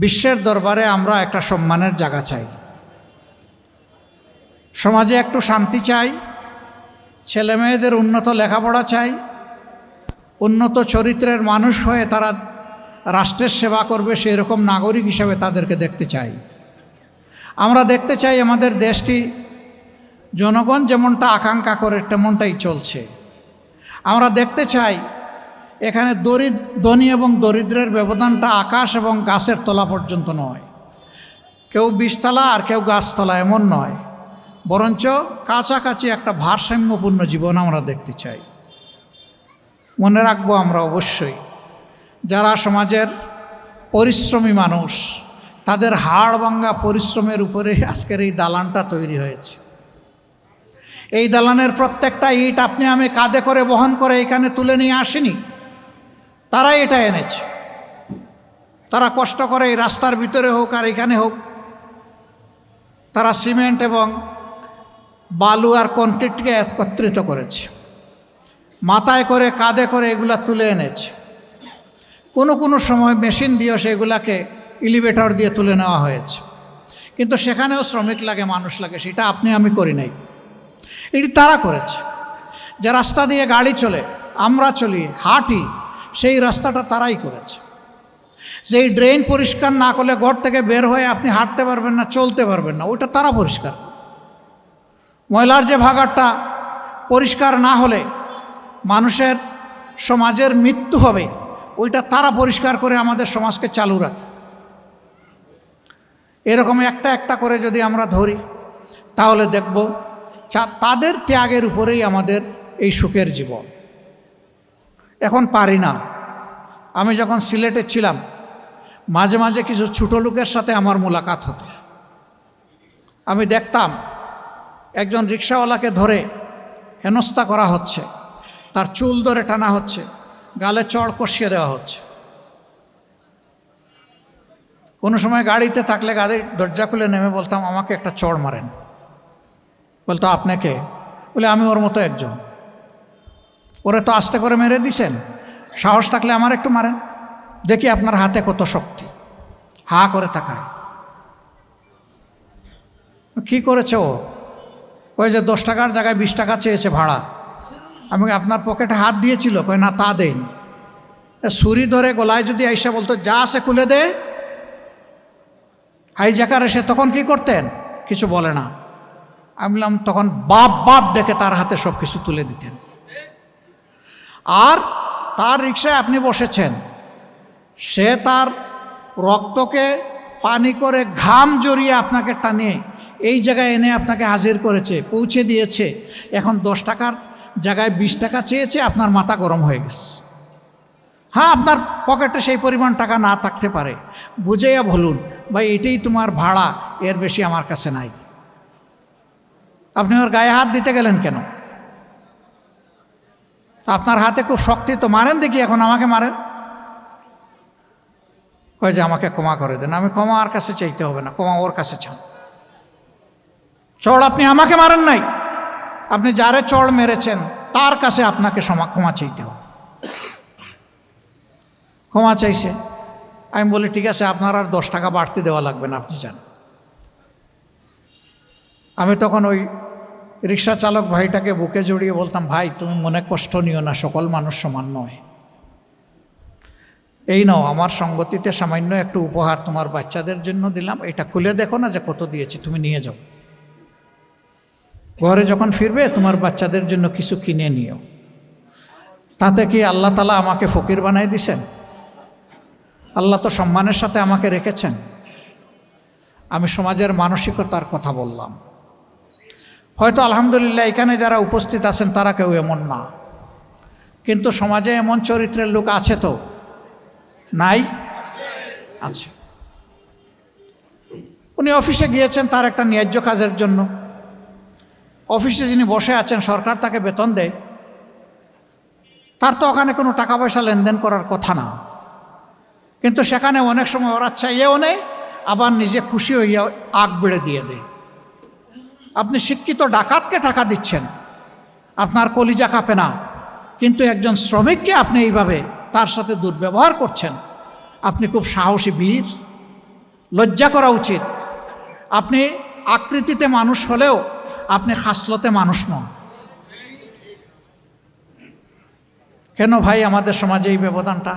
বিশ্বের দরবারে আমরা একটা সম্মানের জায়গা চাই, সমাজে একটু শান্তি চাই, ছেলে মেয়েদের উন্নত লেখাপড়া চাই, উন্নত চরিত্রের মানুষ হয়ে তারা রাষ্ট্রের সেবা করবে সেই রকম নাগরিক হিসেবে তাদেরকে দেখতে চাই। আমরা দেখতে চাই আমাদের দেশটি জনগণ যেমনটা আকাঙ্ক্ষা করে তেমনটাই চলছে। আমরা দেখতে চাই এখানে ধনী এবং দরিদ্রের ব্যবধানটা আকাশ এবং গাছের তলা পর্যন্ত নয়, কেউ 20 তলা আর কেউ গাছতলা এমন নয়, বরঞ্চ কাছাকাছি একটা ভারসাম্যপূর্ণ জীবন আমরা দেখতে চাই। মনে রাখবো আমরা অবশ্যই যারা সমাজের পরিশ্রমী মানুষ, তাদের হাড় ভাঙা পরিশ্রমের উপরে আজকের এই দালানটা তৈরি হয়েছে। এই দালানের প্রত্যেকটা ইট আপনি আমি কাঁধে করে বহন করে এখানে তুলে নিয়ে আসিনি, তারাই এটা এনেছে। তারা কষ্ট করে এই রাস্তার ভিতরে হোক আর এখানে হোক, তারা সিমেন্ট এবং বালু আর কংক্রিটকে একত্রিত করেছে, মাথায় করে কাঁধে করে এগুলা তুলে এনেছে। কোনো সময় মেশিন দিয়েও সেগুলাকে এলিভেটর দিয়ে তুলে নেওয়া হয়েছে, কিন্তু সেখানেও শ্রমিক লাগে, মানুষ লাগে, সেটা আপনি আমি করি নাই, এটি তারা করেছে। যে রাস্তা দিয়ে গাড়ি চলে, আমরা চলি, হাঁটি, সেই রাস্তাটা তারাই করেছে। যেই ড্রেন পরিষ্কার না করলে ঘর থেকে বের হয়ে আপনি হাঁটতে পারবেন না, চলতে পারবেন না, ওইটা তারা পরিষ্কার। ময়লার যে ভাগাড়টা পরিষ্কার না হলে মানুষের সমাজের মৃত্যু হবে, ওইটা তারা পরিষ্কার করে আমাদের সমাজকে চালু রাখে। এরকম একটা একটা করে যদি আমরা ধরি তাহলে দেখব তাদের ত্যাগের উপরেই আমাদের এই সুখের জীবন। এখন পারি না। আমি যখন সিলেটে ছিলাম মাঝে মাঝে কিছু ছোটো লোকের সাথে আমার মোলাকাত হতো। আমি দেখতাম একজন রিক্সাওয়ালাকে ধরে হেনস্থা করা হচ্ছে, তার চুল ধরে টানা হচ্ছে, গালে চড় কষিয়ে দেওয়া হচ্ছে। কোনো সময় গাড়িতে থাকলে গাড়ির দরজা খুলে নেমে বলতাম, আমাকে একটা চড় মারেন। বলতো, আপনাকে? বলে, আমি ওর মতো একজন। ওরে তো আস্তে করে মেরে দিছেন, সাহস থাকলে আমার একটু মারেন, দেখি আপনার হাতে কত শক্তি। হা করে তাকায়। কি করেছে ও? ওই যে 10 টাকার জায়গায় 20 টাকা চেয়েছে ভাড়া। আমি আপনার পকেটে হাত দিয়েছিল? কয় না, তা দেন। ছুরি ধরে গলায় যদি আইসা বলতো, যা আছে খুলে দে, হাইজ্যাকার এসে তখন কি করতেন? কিছু বলে না। আমি বললাম, তখন বাপ বাপ ডেকে তার হাতে সব কিছু তুলে দিতেন। আর তার রিক্সায় আপনি বসেছেন, সে তার রক্তকে পানি করে ঘাম জড়িয়ে আপনাকে টানিয়ে এই জায়গায় এনে আপনাকে হাজির করেছে, পৌঁছে দিয়েছে। এখন 10 টাকার জায়গায় 20 টাকা চেয়েছে, আপনার মাথা গরম হয়ে গেছে। হ্যাঁ, আপনার পকেটে সেই পরিমাণ টাকা না থাকতে পারে, বুঝাইয়া বলুন, ভাই এটাই তোমার ভাড়া, এর বেশি আমার কাছে নাই। আপনি ওর গায়ে হাত দিতে গেলেন কেন? আপনার হাতে খুব শক্তি, তো মারেন দেখি, এখন আমাকে মারেন। কয় যে আমাকে ক্ষমা করে দেন। আমি ক্ষমা আর কাছে চাইতে হবে না, ক্ষমা ওর কাছে চান। চড় আপনি আমাকে মারেন নাই, আপনি যারে চড় মেরেছেন তার কাছে আপনাকে ক্ষমা চাইতে হবে। ক্ষমা চাইছে। আমি বলি, ঠিক আছে, আপনার আর 10 টাকা বাড়তি দেওয়া লাগবে না, আপনি যান। আমি তখন ওই রিক্সা চালক ভাইটাকে বুকে জড়িয়ে বলতাম, ভাই তুমি মনে কষ্ট নিও না, সকল মানুষ সমান নয়। এই নাও, আমার সঙ্গতিতে সামান্য একটু উপহার তোমার বাচ্চাদের জন্য দিলাম, এটা খুলে দেখো না যে কত দিয়েছি, তুমি নিয়ে যাও। ঘরে যখন ফিরবে তোমার বাচ্চাদের জন্য কিছু কিনে নিও। তাতে কি আল্লাহ তাআলা আমাকে ফকির বানাই দিছেন? আল্লাহ তো সম্মানের সাথে আমাকে রেখেছেন। আমি সমাজের মানসিকতার কথা বললাম। হয়তো আলহামদুলিল্লাহ এখানে যারা উপস্থিত আছেন তারা কেউ এমন না, কিন্তু সমাজে এমন চরিত্রের লোক আছে তো নাই? আছে। উনি অফিসে গিয়েছেন তার একটা ন্যায্য কাজের জন্য। অফিসে যিনি বসে আছেন, সরকার তাকে বেতন দেয়, তার তো ওখানে কোনো টাকা পয়সা লেনদেন করার কথা না, কিন্তু সেখানে অনেক সময় ওরা চাইয়েও নেই, আবার নিজে খুশি হইয়া আগ বেড়ে দিয়ে দেয়। আপনি শিক্ষিত ডাকাতকে টাকা দিচ্ছেন, আপনার কলিজা কাঁপে না, কিন্তু একজন শ্রমিককে আপনি এইভাবে তার সাথে দুর্ব্যবহার করছেন, আপনি খুব সাহসী বীর। লজ্জা করা উচিত। আপনি আকৃতিতে মানুষ হলেও আপনি খাসলতে মানুষ নন। কেন ভাই আমাদের সমাজে এই ব্যবধানটা?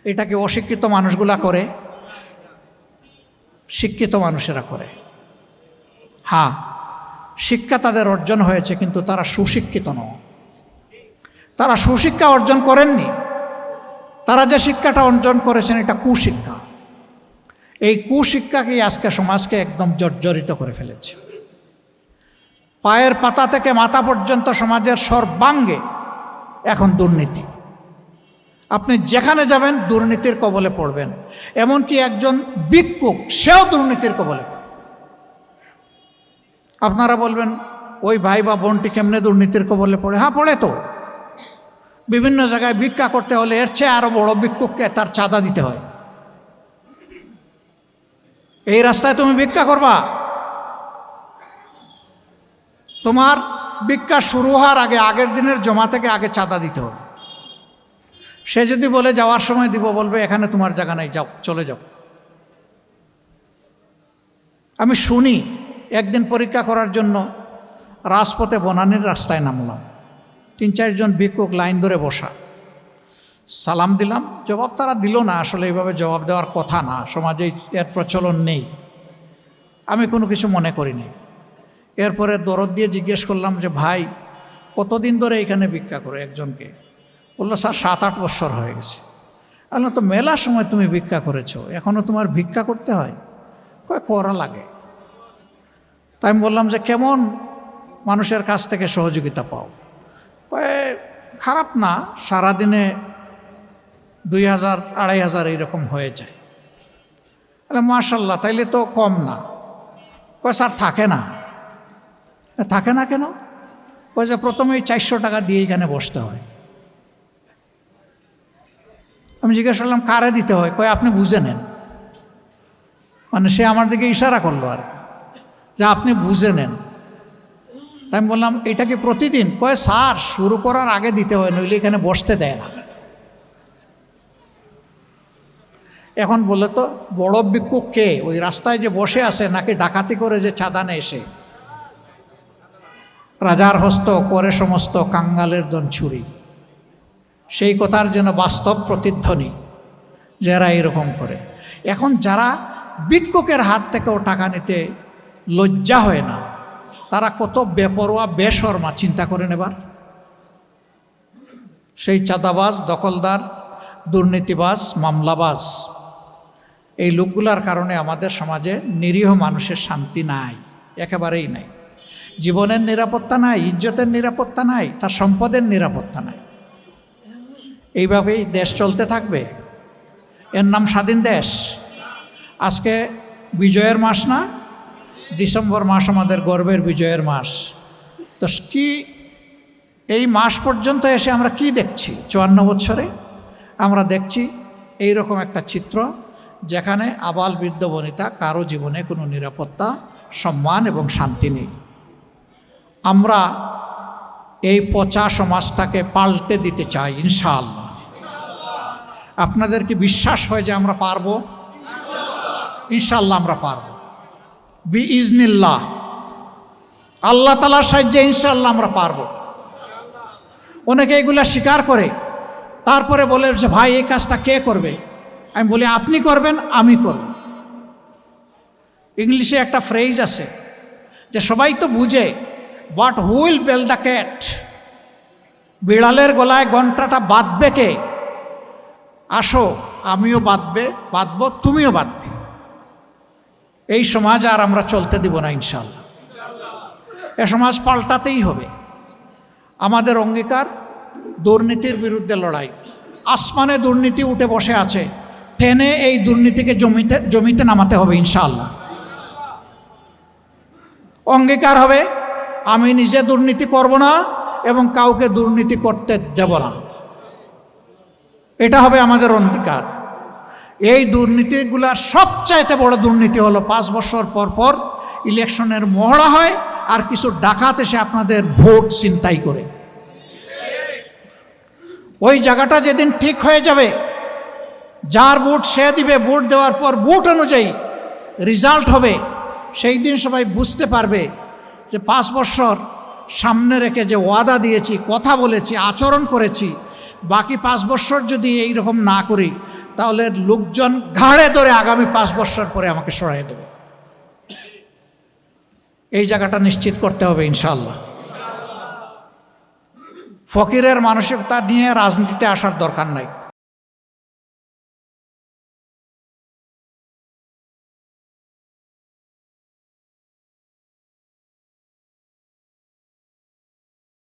এটাকে অশিক্ষিত মানুষগুলা করে, শিক্ষিত মানুষেরা করে। হ্যাঁ, শিক্ষা তাদের অর্জন হয়েছে, কিন্তু তারা সুশিক্ষিত নয়। তারা সুশিক্ষা অর্জন করেননি। তারা যে শিক্ষাটা অর্জন করেছেন এটা কুশিক্ষা। এই কুশিক্ষাকে আজকে সমাজকে একদম জর্জরিত করে ফেলেছে। পায়ের পাতা থেকে মাথা পর্যন্ত সমাজের সর্বাঙ্গে এখন দুর্নীতি। আপনি যেখানে যাবেন দুর্নীতির কবলে পড়বেন। এমনকি একজন ভিক্ষুক সেও দুর্নীতির কবলে পড়ে। আপনারা বলবেন ওই ভাই বা বোনটি কেমনে দুর্নীতির কবলে পড়ে? হ্যাঁ, পড়ে তো। বিভিন্ন জায়গায় ভিক্ষা করতে হলে এর চেয়ে আরো বড় ভিক্ষুককে তার চাঁদা দিতে হয়। এই রাস্তায় তুমি ভিক্ষা করবা, তোমার ভিক্ষা শুরু হওয়ার আগে, আগের দিনের জমা থেকে আগে চাঁদা দিতে হবে। সে যদি বলে যাওয়ার সময় দিব, বলবে এখানে তোমার জায়গা নাই, যাও, চলে যাও। আমি শুনি, একদিন পরীক্ষা করার জন্য রাজপথে বনানীর রাস্তায় নামলাম। 3-4 জন ভিক্ষুক লাইন ধরে বসা। সালাম দিলাম, জবাব তারা দিল না। আসলে এইভাবে জবাব দেওয়ার কথা না, সমাজে এর প্রচলন নেই। আমি কোনো কিছু মনে করিনি। এরপরে দরদ দিয়ে জিজ্ঞেস করলাম যে ভাই কতদিন ধরে এখানে ভিক্ষা করে? একজনকে বললো স্যার 7-8 বছর হয়ে গেছে। বললাম তো মেলা সময় তুমি ভিক্ষা করেছো, এখনও তোমার ভিক্ষা করতে হয়? করা লাগে। তাই আমি বললাম যে কেমন মানুষের কাছ থেকে সহযোগিতা পাও? খারাপ না, সারাদিনে 2000-2500 এইরকম হয়ে যায়। মাশাল্লাহ, তাইলে তো কম না। স্যার থাকে না। থাকে না কেন? যে প্রথমেই 400 টাকা দিয়ে এখানে বসতে হয়। আমি জিজ্ঞেস করলাম কারে দিতে হয়? আপনি বুঝে নেন। মানে সে আমার দিকে ইশারা করলো আর যে আপনি বুঝে নেন। তাই আমি বললাম এটা কি প্রতিদিন? স্যার শুরু করার আগে দিতে হয়, নইলে এখানে বসতে দেয় না। এখন বলে তো বড় ভিক্ষুক কে? ওই রাস্তায় যে বসে আছে, নাকি ডাকাতি করে যে চাঁদা নেয় সে? রাজার হস্ত করে সমস্ত কাঙ্গালের দন ছুরি। সেই কথার যেন বাস্তব প্রতিধ্বনি যারা এরকম করে। এখন যারা ভিক্ষুকের হাত থেকেও টাকা নিতে লজ্জা হয় না, তারা কত বেপরোয়া বেশরমা চিন্তা করেন এবার। সেই চাঁদাবাজ, দখলদার, দুর্নীতিবাজ, মামলাবাজ, এই লোকগুলার কারণে আমাদের সমাজে নিরীহ মানুষের শান্তি নাই, একেবারেই নাই। জীবনের নিরাপত্তা নাই, ইজ্জতের নিরাপত্তা নাই, তার সম্পদের নিরাপত্তা নাই। এইভাবেই দেশ চলতে থাকবে। এর নাম স্বাধীন দেশ। আজকে বিজয়ের মাস না? ডিসেম্বর মাস আমাদের গর্বের বিজয়ের মাস। তো কি এই মাস পর্যন্ত এসে আমরা কি দেখছি? 54 বছরে আমরা দেখছি এইরকম একটা চিত্র, যেখানে আবাল বৃদ্ধ বনিতা কারো জীবনে কোনো নিরাপত্তা, সম্মান এবং শান্তি নেই। আমরা এই পচা সমাজটাকে পাল্টে দিতে চাই ইনশাআল্লাহ। আপনাদের কি বিশ্বাস হয় যে আমরা পারবো? ইনশাআল্লাহ আমরা পারবো, বিইজনিল্লাহ। আল্লাহ তাআলার সাহায্যে ইনশাআল্লাহ আমরা পারবো। অনেকে এগুলা স্বীকার করে, তারপরে বলে যে ভাই এই কাজটা কে করবে? আমি বলি আপনি করবেন, আমি করব। ইংলিশে একটা ফ্রেজ আছে যে সবাই তো বুঝে, but who will bell the cat? বিড়ালের গলায় ঘণ্টাটা বাঁধবে কে? আসো, আমিও বাঁধবো, তুমিও বাঁধবে। এই সমাজ আর আমরা চলতে দিব না ইনশাআল্লাহ। এ সমাজ পাল্টাতেই হবে। আমাদের অঙ্গীকার দুর্নীতির বিরুদ্ধে লড়াই। আসমানে দুর্নীতি উঠে বসে আছে, টেনে এই দুর্নীতিকে জমিতে নামাতে হবে ইনশাআল্লাহ। অঙ্গীকার হবে আমি নিজে দুর্নীতি করব না এবং কাউকে দুর্নীতি করতে দেব না। এটা হবে আমাদের অঙ্গীকার। এই দুর্নীতিগুলার সবচাইতে বড় দুর্নীতি হলো 5 বছর পর পর ইলেকশনের মহড়া হয় আর কিছু ডাকাত এসে আপনাদের ভোট ছিনতাই করে। ওই জায়গাটা যেদিন ঠিক হয়ে যাবে, যার ভোট সে দিবে, ভোট দেওয়ার পর ভোট অনুযায়ী রেজাল্ট হবে। সেই দিন সবাই বুঝতে পারবে যে 5 বছর সামনে রেখে যে ওয়াদা দিয়েছি, কথা বলেছি, আচরণ করেছি, বাকি 5 বছর যদি এই রকম না করি তাহলে লোকজন ঘাড়ে ধরে আগামী 5 বছর পরে আমাকে সরাই দেবে। এই জায়গাটা নিশ্চিত করতে হবে ইনশাআল্লাহ। ফকিরের মানসিকতা নিয়ে রাজনীতিতে আসার দরকার নাই।